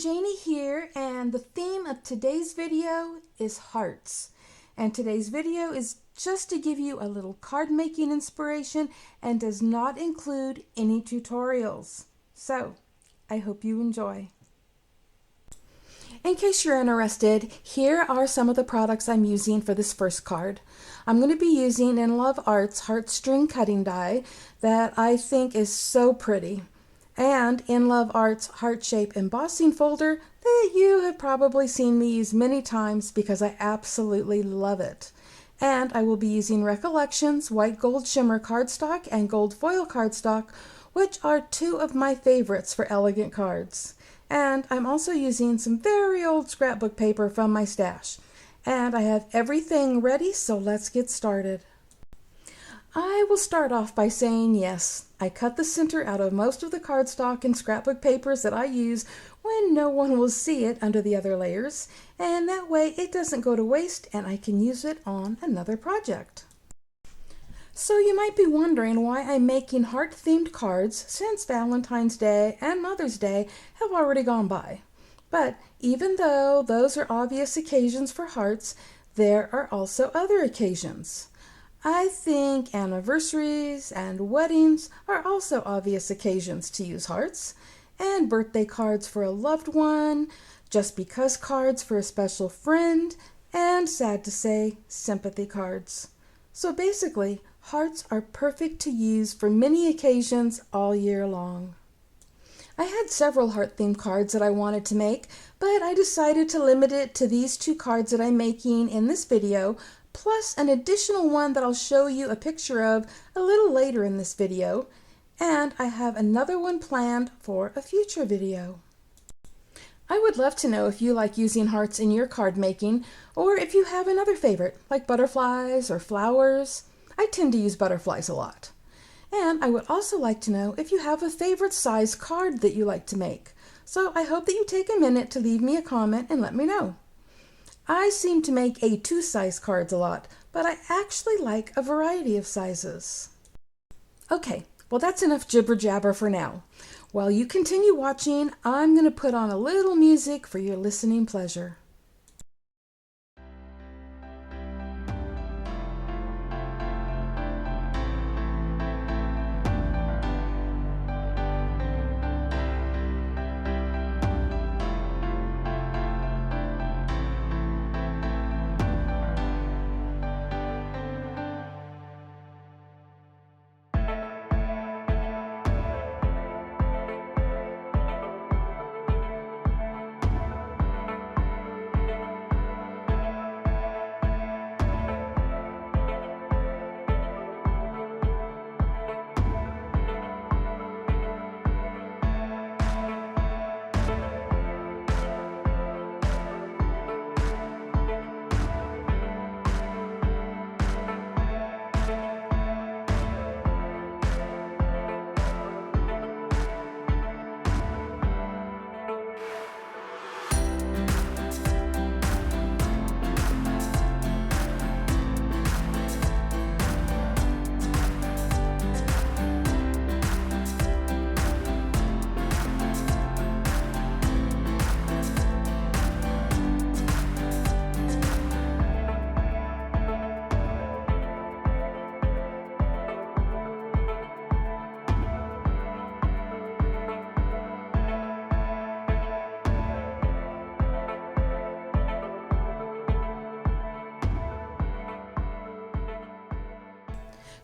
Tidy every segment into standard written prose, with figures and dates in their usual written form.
Janie here, and the theme of today's video is hearts. And today's video is just to give you a little card making inspiration and does not include any tutorials. So, I hope you enjoy. In case you're interested, here are some of the products I'm using for this first card. I'm going to be using InLoveArts heartstring cutting die that I think is so pretty, and InLoveArts heart shape embossing folder that you have probably seen me use many times because I absolutely love it. And I will be using Recollections white gold shimmer cardstock and gold foil cardstock, which are two of my favorites for elegant cards. And I'm also using some very old scrapbook paper from my stash. And I have everything ready, so let's get started. I will start off by saying yes, I cut the center out of most of the cardstock and scrapbook papers that I use when no one will see it under the other layers, and that way it doesn't go to waste and I can use it on another project. So you might be wondering why I'm making heart-themed cards since Valentine's Day and Mother's Day have already gone by. But even though those are obvious occasions for hearts, there are also other occasions. I think anniversaries and weddings are also obvious occasions to use hearts, and birthday cards for a loved one, just because cards for a special friend, and sad to say, sympathy cards. So basically, hearts are perfect to use for many occasions all year long. I had several heart-themed cards that I wanted to make, but I decided to limit it to these two cards that I'm making in this video, plus an additional one that I'll show you a picture of a little later in this video, and I have another one planned for a future video. I would love to know if you like using hearts in your card making, or if you have another favorite, like butterflies or flowers. I tend to use butterflies a lot. And I would also like to know if you have a favorite size card that you like to make. So I hope that you take a minute to leave me a comment and let me know. I seem to make A2 size cards a lot, but I actually like a variety of sizes. Okay, well that's enough jibber jabber for now. While you continue watching, I'm going to put on a little music for your listening pleasure.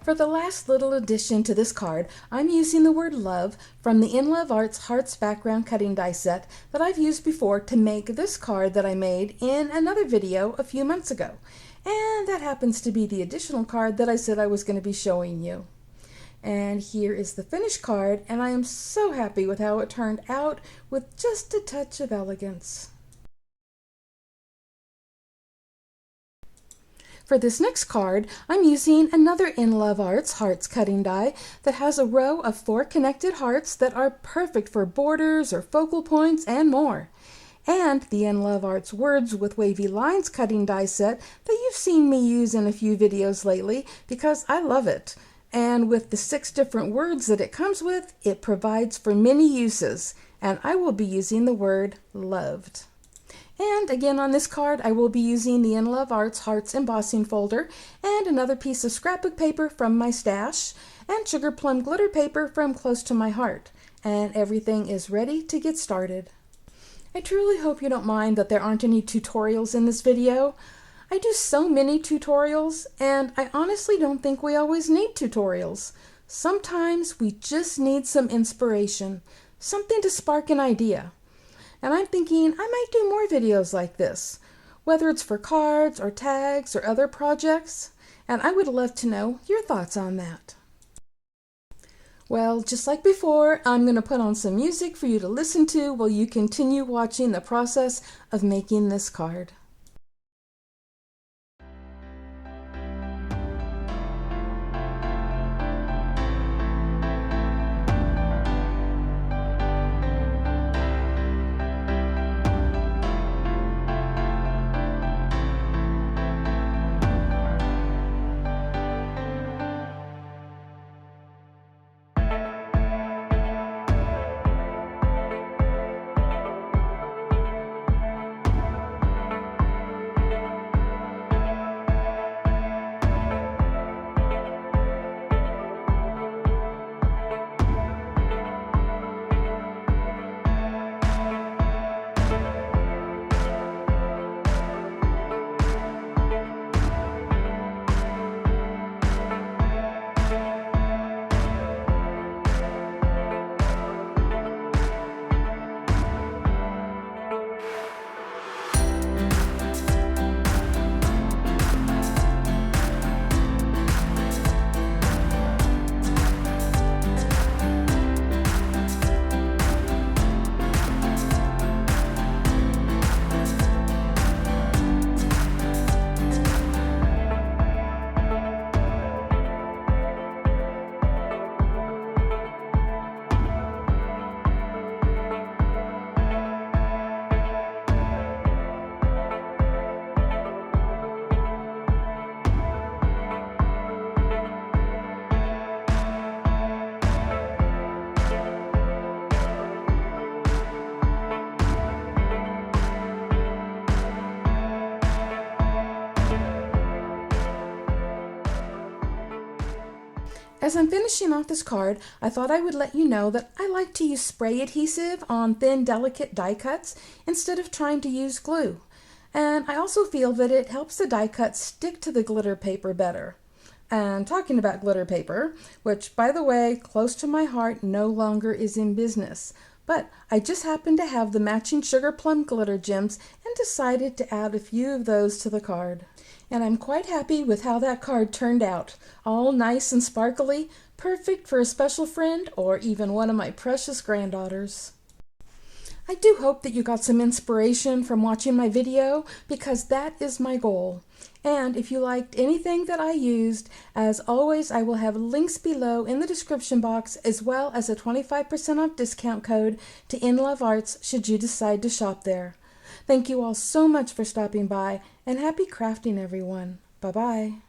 For the last little addition to this card, I'm using the word love from the InLoveArts Hearts background cutting die set that I've used before to make this card that I made in another video a few months ago. And that happens to be the additional card that I said I was going to be showing you. And here is the finished card, and I am so happy with how it turned out with just a touch of elegance. For this next card, I'm using another InLoveArts Hearts cutting die that has a row of 4 connected hearts that are perfect for borders or focal points and more. And the InLoveArts Words with Wavy Lines cutting die set that you've seen me use in a few videos lately because I love it. And with the 6 different words that it comes with, it provides for many uses. And I will be using the word loved. And again on this card, I will be using the InLoveArts Hearts embossing folder and another piece of scrapbook paper from my stash and sugar plum glitter paper from close to my heart. And everything is ready to get started. I truly hope you don't mind that there aren't any tutorials in this video. I do so many tutorials, and I honestly don't think we always need tutorials. Sometimes we just need some inspiration, something to spark an idea. And I'm thinking I might do more videos like this, whether it's for cards or tags or other projects, and I would love to know your thoughts on that. Well, just like before, I'm going to put on some music for you to listen to while you continue watching the process of making this card. As I'm finishing off this card, I thought I would let you know that I like to use spray adhesive on thin, delicate die cuts instead of trying to use glue. And I also feel that it helps the die cuts stick to the glitter paper better. And talking about glitter paper, which, by the way, close to my heart, no longer is in business. But I just happened to have the matching sugar plum glitter gems and decided to add a few of those to the card. And I'm quite happy with how that card turned out. All nice and sparkly, perfect for a special friend or even one of my precious granddaughters. I do hope that you got some inspiration from watching my video because that is my goal. And if you liked anything that I used, as always, I will have links below in the description box as well as a 25% off discount code to InLoveArts should you decide to shop there. Thank you all so much for stopping by and happy crafting, everyone. Bye-bye.